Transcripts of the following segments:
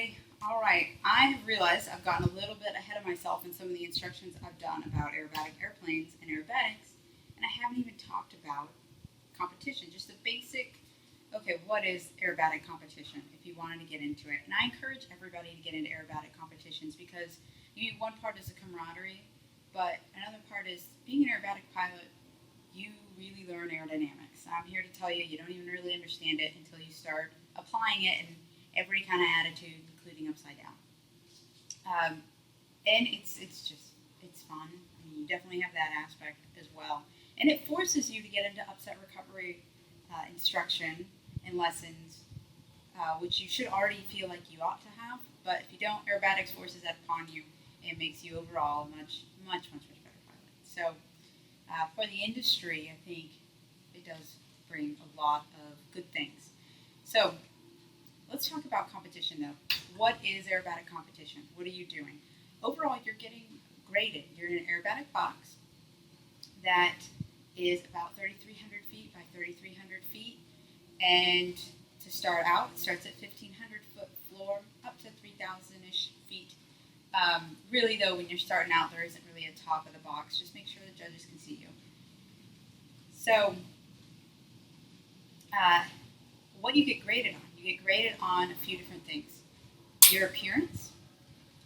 everybody. All right, I have realized I've gotten a little bit ahead of myself in some of the instructions I've done about aerobatic airplanes and aerobatics, and I haven't even talked about competition, just the basic, okay, what is aerobatic competition if you wanted to get into it. And I encourage everybody to get into aerobatic competitions because one part is the camaraderie, but another part is being an aerobatic pilot, you really learn aerodynamics. I'm here to tell you, you don't even really understand it until you start applying it in every kind of attitude, including upside down. And it's fun. I mean, you definitely have that aspect as well. And it forces you to get into upset recovery instruction and lessons, which you should already feel like you ought to have. But if you don't, aerobatics forces that upon you and makes you overall a much better pilot. So for the industry, I think it does bring a lot of good things. So let's talk about competition, though. What is aerobatic competition? What are you doing? Overall, you're getting graded. You're in an aerobatic box that is about 3,300 feet by 3,300 feet. And to start out, it starts at 1,500 foot floor up to 3,000-ish feet. Really, though, when you're starting out, there isn't really a top of the box. Just make sure the judges can see you. So, what you get graded on? You get graded on a few different things. Your appearance,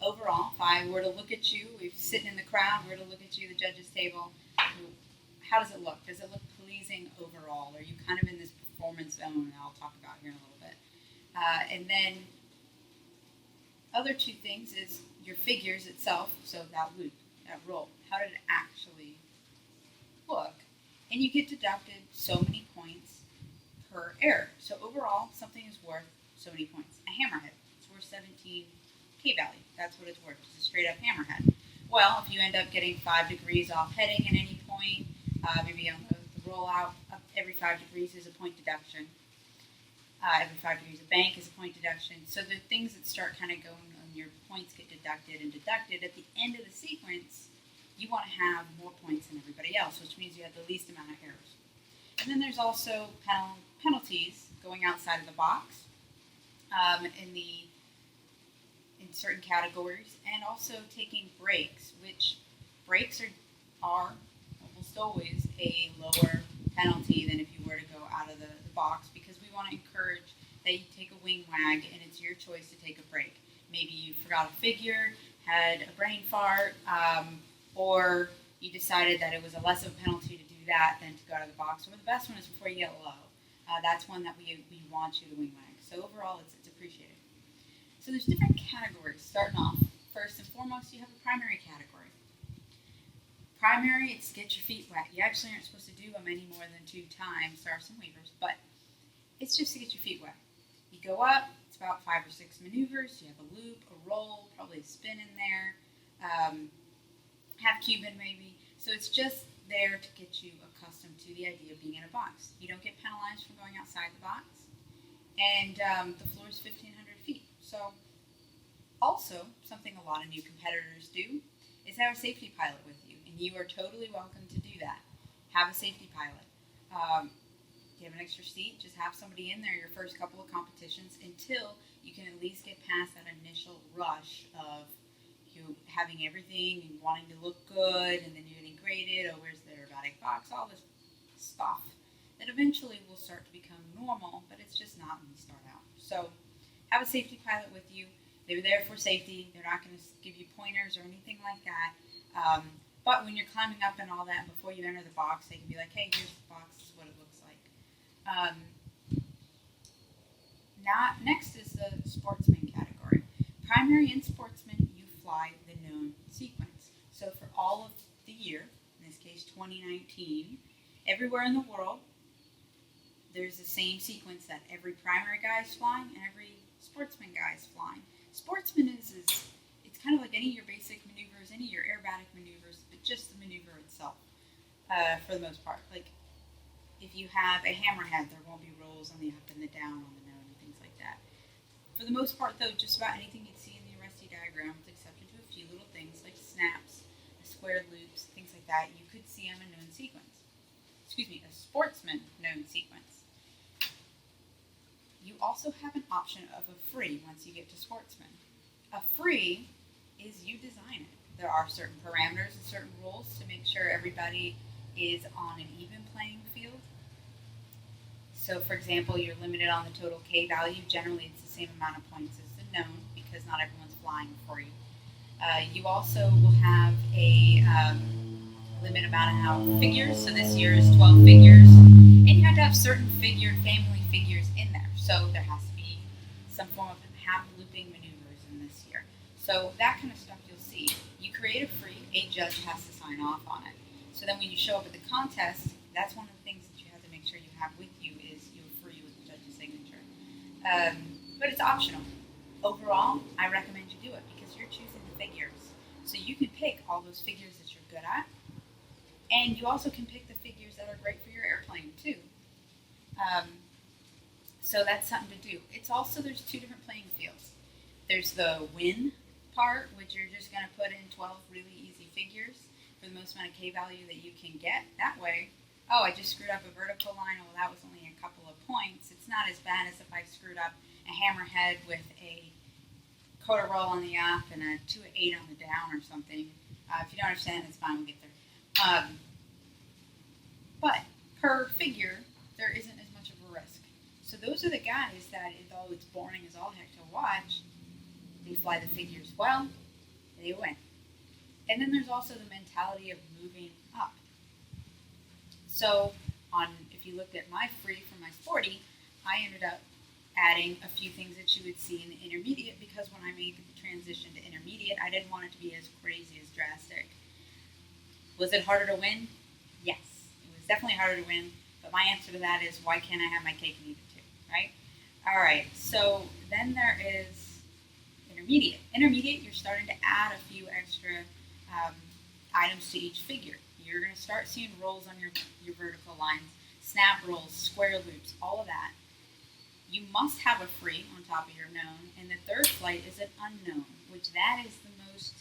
overall. If I were to look at you, we're sitting in the crowd, we're to look at you, the judges' table, how does it look? Does it look pleasing overall? Are you kind of in this performance zone that I'll talk about here in a little bit? And then other two things is your figures itself, so that loop, that roll, how did it actually look? And you get deducted so many points per error. So overall, something is worth so many points. A hammerhead, it's worth 17 K-value. That's what it's worth, just a straight up hammerhead. Well, if you end up getting 5 degrees off heading at any point, maybe on the rollout, every 5 degrees is a point deduction. Every 5 degrees of bank is a point deduction. So the things that start kind of going on your points get deducted and deducted. At the end of the sequence, you want to have more points than everybody else, which means you have the least amount of errors. And then there's also penalties going outside of the box in certain categories, and also taking breaks, which breaks are almost always a lower penalty than if you were to go out of the box, because we want to encourage that you take a wing wag and it's your choice to take a break. Maybe you forgot a figure, had a brain fart, or you decided that it was a less of a penalty to do that than to go out of the box. Or the best one is before you get low. That's one that we want you to wing wag. So overall, it's appreciated. So there's different categories. Starting off, first and foremost, you have a primary category. Primary, it's get your feet wet. You actually aren't supposed to do them any more than 2 times. There are some waivers, but it's just to get your feet wet. You go up, it's about 5 or 6 maneuvers. You have a loop, a roll, probably a spin in there, half Cuban maybe. So it's just there to get you accustomed to the idea of being in a box. You don't get penalized for going outside the box. And the floor is 1,500 feet. So also, something a lot of new competitors do is have a safety pilot with you. And you are totally welcome to do that. Have a safety pilot. If you have an extra seat, just have somebody in there your first couple of competitions until you can at least get past that initial rush of you having everything and wanting to look good, and then you're getting graded, oh, where's the aerobatic box, all this stuff that eventually will start to become normal, but it's just not when you start out. So have a safety pilot with you. They're there for safety. They're not going to give you pointers or anything like that. But when you're climbing up and all that, and before you enter the box, they can be like, hey, here's the box, this is what it looks like. Next is the sportsman category. Primary and sportsman, you fly the known sequence. So for all of the year, in this case 2019, everywhere in the world, there's the same sequence that every primary guy is flying and every sportsman guy is flying. Sportsman is it's kind of like any of your basic maneuvers, any of your aerobatic maneuvers, but just the maneuver itself for the most part. Like if you have a hammerhead, there won't be rolls on the up and the down on the nose and things like that. For the most part, though, just about anything you'd see in the Arresti diagram, with the exception to a few little things like snaps, square loops, things like that, you could see on a known sequence. A sportsman known sequence. You also have an option of a free once you get to sportsman. A free is you design it. There are certain parameters and certain rules to make sure everybody is on an even playing field. So, for example, you're limited on the total K value. Generally, it's the same amount of points as the known because not everyone's flying for you. You also will have a limit amount of figures. So this year is 12 figures, and you have to have certain family figures in there. So there has to be some form of half looping maneuvers in this year. So that kind of stuff you'll see. You create a free, a judge has to sign off on it. So then when you show up at the contest, that's one of the things that you have to make sure you have with you is your free with the judge's signature. But it's optional. Overall, I recommend you do it because you're choosing the figures. So you can pick all those figures that you're good at, and you also can pick the figures that are great for your airplane too. So that's something to do. It's also, there's two different playing fields. There's the win part, which you're just going to put in 12 really easy figures for the most amount of K value that you can get. That way, oh, I just screwed up a vertical line. Oh, well, that was only a couple of points. It's not as bad as if I screwed up a hammerhead with a quarter roll on the up and a 2-8 on the down or something. If you don't understand, it's fine. We'll get there. But per figure, there isn't as much of a risk. So those are the guys that, although it's boring as all heck to watch, they fly the figures well, they win. And then there's also the mentality of moving up. So if you looked at my free for my sporty, I ended up adding a few things that you would see in the intermediate because when I made the transition to intermediate, I didn't want it to be as crazy as drastic. Was it harder to win? Yes, it was definitely harder to win, but my answer to that is why can't I have my cake and eat it too, right? All right, so then there is intermediate. Intermediate, you're starting to add a few extra items to each figure. You're going to start seeing rolls on your vertical lines, snap rolls, square loops, all of that. You must have a free on top of your known, and the third flight is an unknown, which that is the most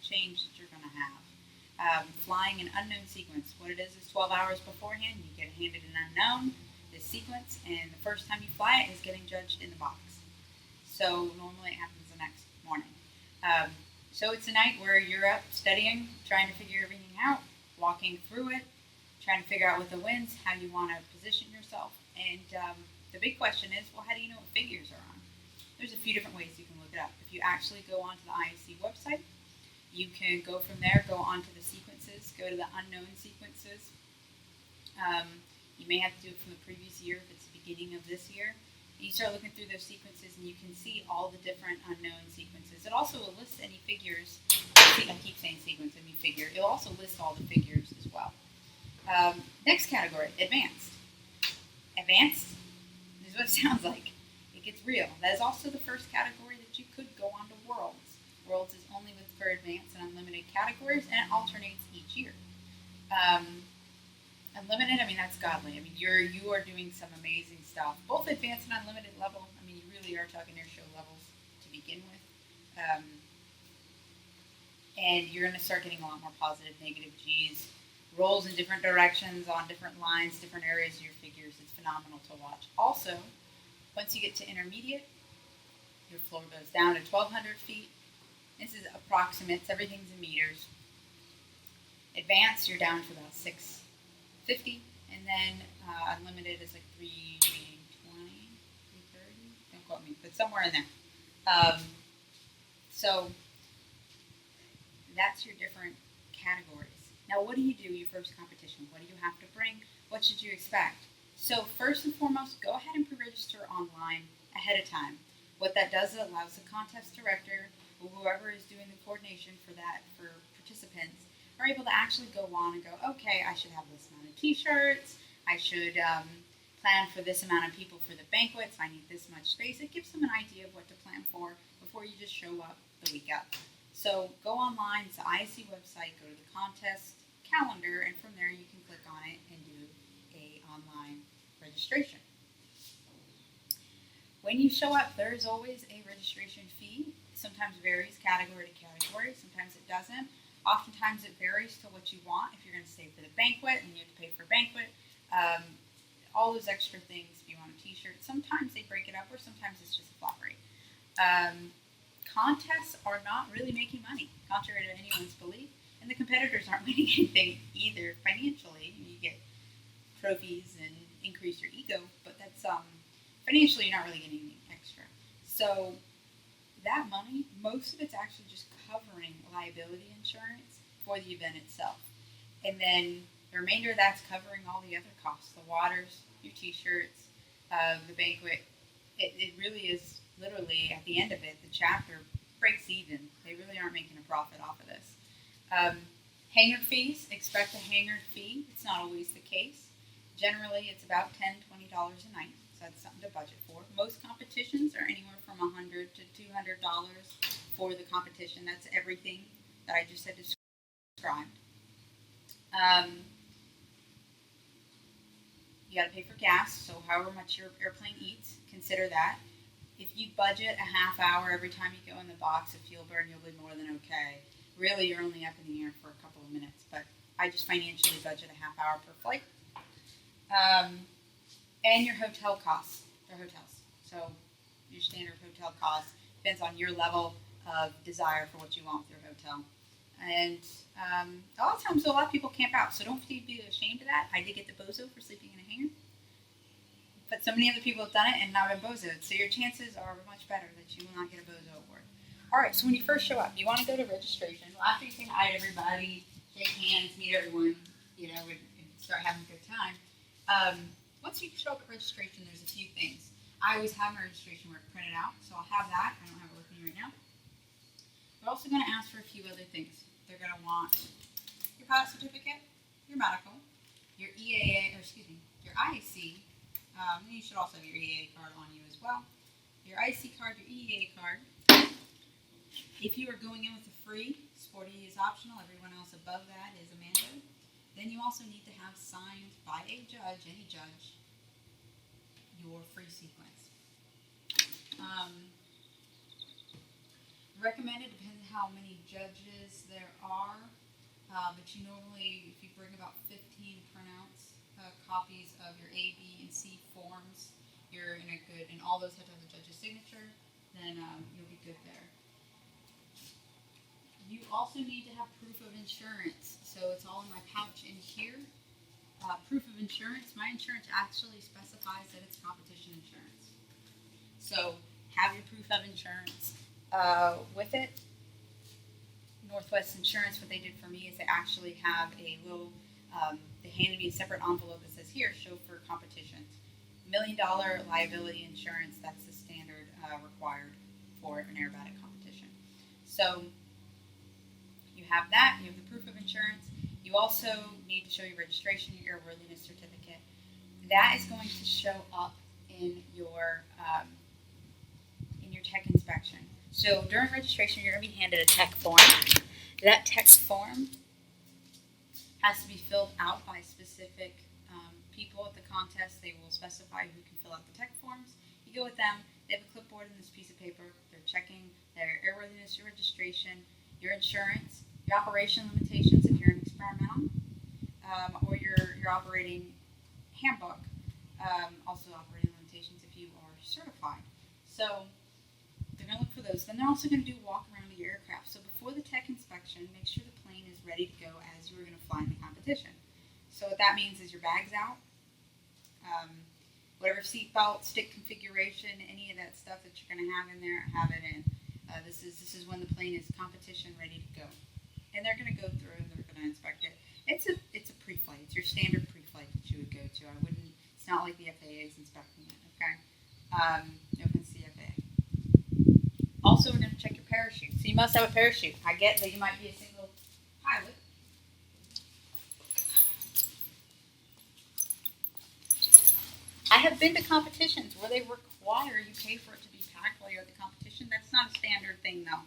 change that you're going to have. Flying an unknown sequence. What it is 12 hours beforehand, you get handed an unknown, this sequence, and the first time you fly it is getting judged in the box. So normally it happens the next morning. So it's a night where you're up studying, trying to figure everything out, walking through it, trying to figure out what the winds, how you want to position yourself, and the big question is, well, how do you know what figures are on? There's a few different ways you can look it up. If you actually go onto the IAC website, you can go from there, go onto the sequences, go to the unknown sequences. You may have to do it from the previous year if it's the beginning of this year. You start looking through those sequences and you can see all the different unknown sequences. It also will list any figures. I keep saying sequence, I mean figure. It'll also list all the figures as well. Next category, advanced. Advanced is what it sounds like. It gets real. That is also the first category that you could go on to Worlds. Worlds is only for advanced and unlimited categories, and it alternates each year. Unlimited, I mean, that's godly. I mean, you are doing some amazing stuff. Both advanced and unlimited level, I mean, you really are talking air show levels to begin with. And you're going to start getting a lot more positive, negative G's. Rolls in different directions, on different lines, different areas of your figures. It's phenomenal to watch. Also, once you get to intermediate, your floor goes down to 1,200 feet. This is approximates. Everything's in meters. Advanced, you're down to about 650. And then unlimited is like 320, 330. Don't quote me, but somewhere in there. So that's your different categories. Now, what do you do your first competition? What do you have to bring? What should you expect? So first and foremost, go ahead and pre-register online ahead of time. What that does, it allows the contest director or whoever is doing the coordination for that, for participants, are able to actually go on and go, okay, I should have this amount of t-shirts. I should plan for this amount of people for the banquets. I need this much space. It gives them an idea of what to plan for before you just show up the week up. So go online, it's the IAC website, go to the contest calendar, and from there you can click on it and do a online registration. When you show up, there is always a registration fee. Sometimes varies category to category, sometimes it doesn't. Oftentimes it varies to what you want. If you're going to stay for the banquet and you have to pay for banquet, all those extra things. If you want a t-shirt, sometimes they break it up or sometimes it's just a flat rate. Contests are not really making money, contrary to anyone's belief, and the competitors aren't winning anything either financially. You get trophies and increase your ego, but that's financially you're not really getting anything extra. So that money, most of it's actually just covering liability insurance for the event itself, and then the remainder of that's covering all the other costs: the waters, your t-shirts, the banquet. It really is literally at the end of it, the chapter breaks even. They really aren't making a profit off of this. Hanger fees, expect a hanger fee. It's not always the case. Generally, it's about $10, $20 a night, so that's something to budget for. Most competitions are anywhere from $100 to $200 for the competition. That's everything that I just had described. You got to pay for gas, so however much your airplane eats, consider that. If you budget a half hour every time you go in the box of fuel burn, you'll be more than okay. Really, you're only up in the air for a couple of minutes, but I just financially budget a half hour per flight. And your hotel costs. They're hotels. So your standard hotel cost depends on your level of desire for what you want with your hotel. And a lot of times, a lot of people camp out, so don't be ashamed of that. I did get the bozo for sleeping in a hangar. But so many other people have done it and not been bozoed, so your chances are much better that you will not get a bozo award. Alright, so when you first show up, you want to go to registration. Well, after you say hi to everybody, shake hands, meet everyone, and start having a good time. Once you show up at registration, there's a few things. I always have my registration work printed out, so I'll have that. I don't have it with me right now. They're also going to ask for a few other things. They're going to want your pilot certificate, your medical, your your IAC. You should also have your EAA card on you as well. Your IC card, your EAA card. If you are going in with a free, sporty is optional. Everyone else above that is a mandate. Then you also need to have signed by a judge, any judge, your free sequence. Recommended, depends how many judges there are, but you normally, if you bring about 15 printouts, copies of your A, B, and C forms, you're in a good, and all those have to have the judge's signature, then you'll be good there. You also need to have proof of insurance, so it's all in my pouch in here. Proof of insurance, my insurance actually specifies that it's competition insurance. So have your proof of insurance with it. Northwest Insurance, what they did for me is they actually have a little, they handed me a separate envelope that says, here, show for competitions. $1 million liability insurance, that's the standard required for an aerobatic competition. So you have that, you have the proof of insurance. You also need to show your registration, your airworthiness certificate. That is going to show up in your tech inspection. So during registration, you're going to be handed a tech form. That tech form has to be filled out by specific people at the contest. They will specify who can fill out the tech forms. You go with them. They have a clipboard and this piece of paper. They're checking their airworthiness, your registration, your insurance, your operation limitations if you're an experimental, or your operating handbook. Also operating limitations if you are certified. So they're going to look for those. Then they're also going to do a walk around of your aircraft. So before the tech inspection, make sure the plane is ready to go as you are going to fly in the competition. So what that means is your bag's out, whatever seatbelt, stick configuration, any of that stuff that you're going to have in there, have it in. This is when the plane is competition ready to go. And they're going to go through and they're going to inspect it. It's a pre-flight. It's your standard pre-flight that you would go to. It's not like the FAA is inspecting it, okay? No offense to the FAA. Also, we're going to check your parachute. So you must have a parachute. I get that you might be a single pilot. I have been to competitions where they require you pay for it to be packed while you're at the competition. That's not a standard thing, though.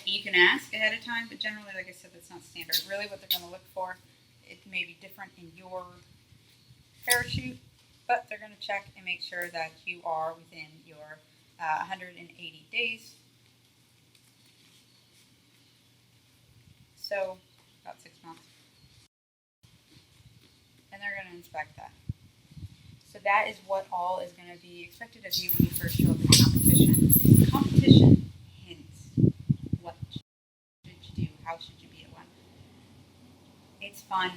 You can ask ahead of time, but generally, like I said, that's not standard. Really, what they're going to look for, it may be different in your parachute, but they're going to check and make sure that you are within your 180 days. So, about 6 months. And they're going to inspect that. So that is what all is going to be expected of you when you first show up in competition. Competition hints. What should you do? How should you be at one? It's fun.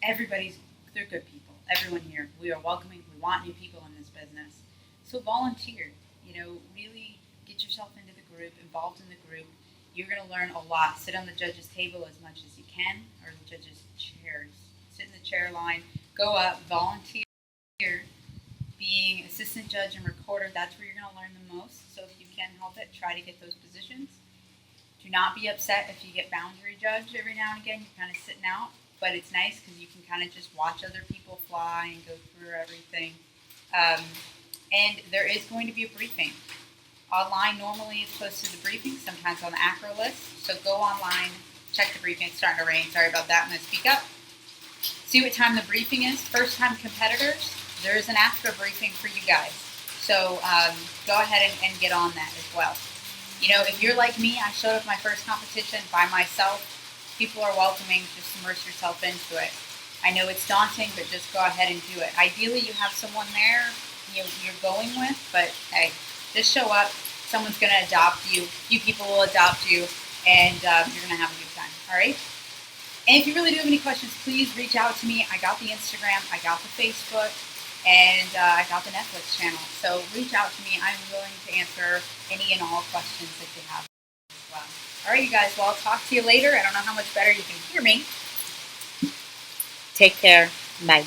They're good people. Everyone here, we are welcoming. We want new people in this business. So volunteer. Really get yourself into the group, involved in the group. You're going to learn a lot. Sit on the judges' table as much as you can, or the judges' chairs. Sit in the chair line. Go up, volunteer. Being assistant judge and recorder, that's where you're going to learn the most. So if you can help it, try to get those positions. Do not be upset if you get boundary judge every now and again. You're kind of sitting out, but it's nice because you can kind of just watch other people fly and go through everything. And there is going to be a briefing. Online, normally it's posted the briefing, sometimes on the acro list. So go online, check the briefing. It's starting to rain. Sorry about that. I'm going to speak up. See what time the briefing is. First time competitors, there is an after briefing for you guys. So go ahead and get on that as well. If you're like me, I showed up my first competition by myself. People are welcoming. Just immerse yourself into it. I know it's daunting, but just go ahead and do it. Ideally, you have someone there you're going with, but hey, just show up. Someone's going to adopt you. A few people will adopt you, and you're going to have a good time. All right? And if you really do have any questions, please reach out to me. I got the Instagram, I got the Facebook, and I got the Netflix channel. So reach out to me. I'm willing to answer any and all questions that you have as well. All right, you guys. Well, I'll talk to you later. I don't know how much better you can hear me. Take care. Bye.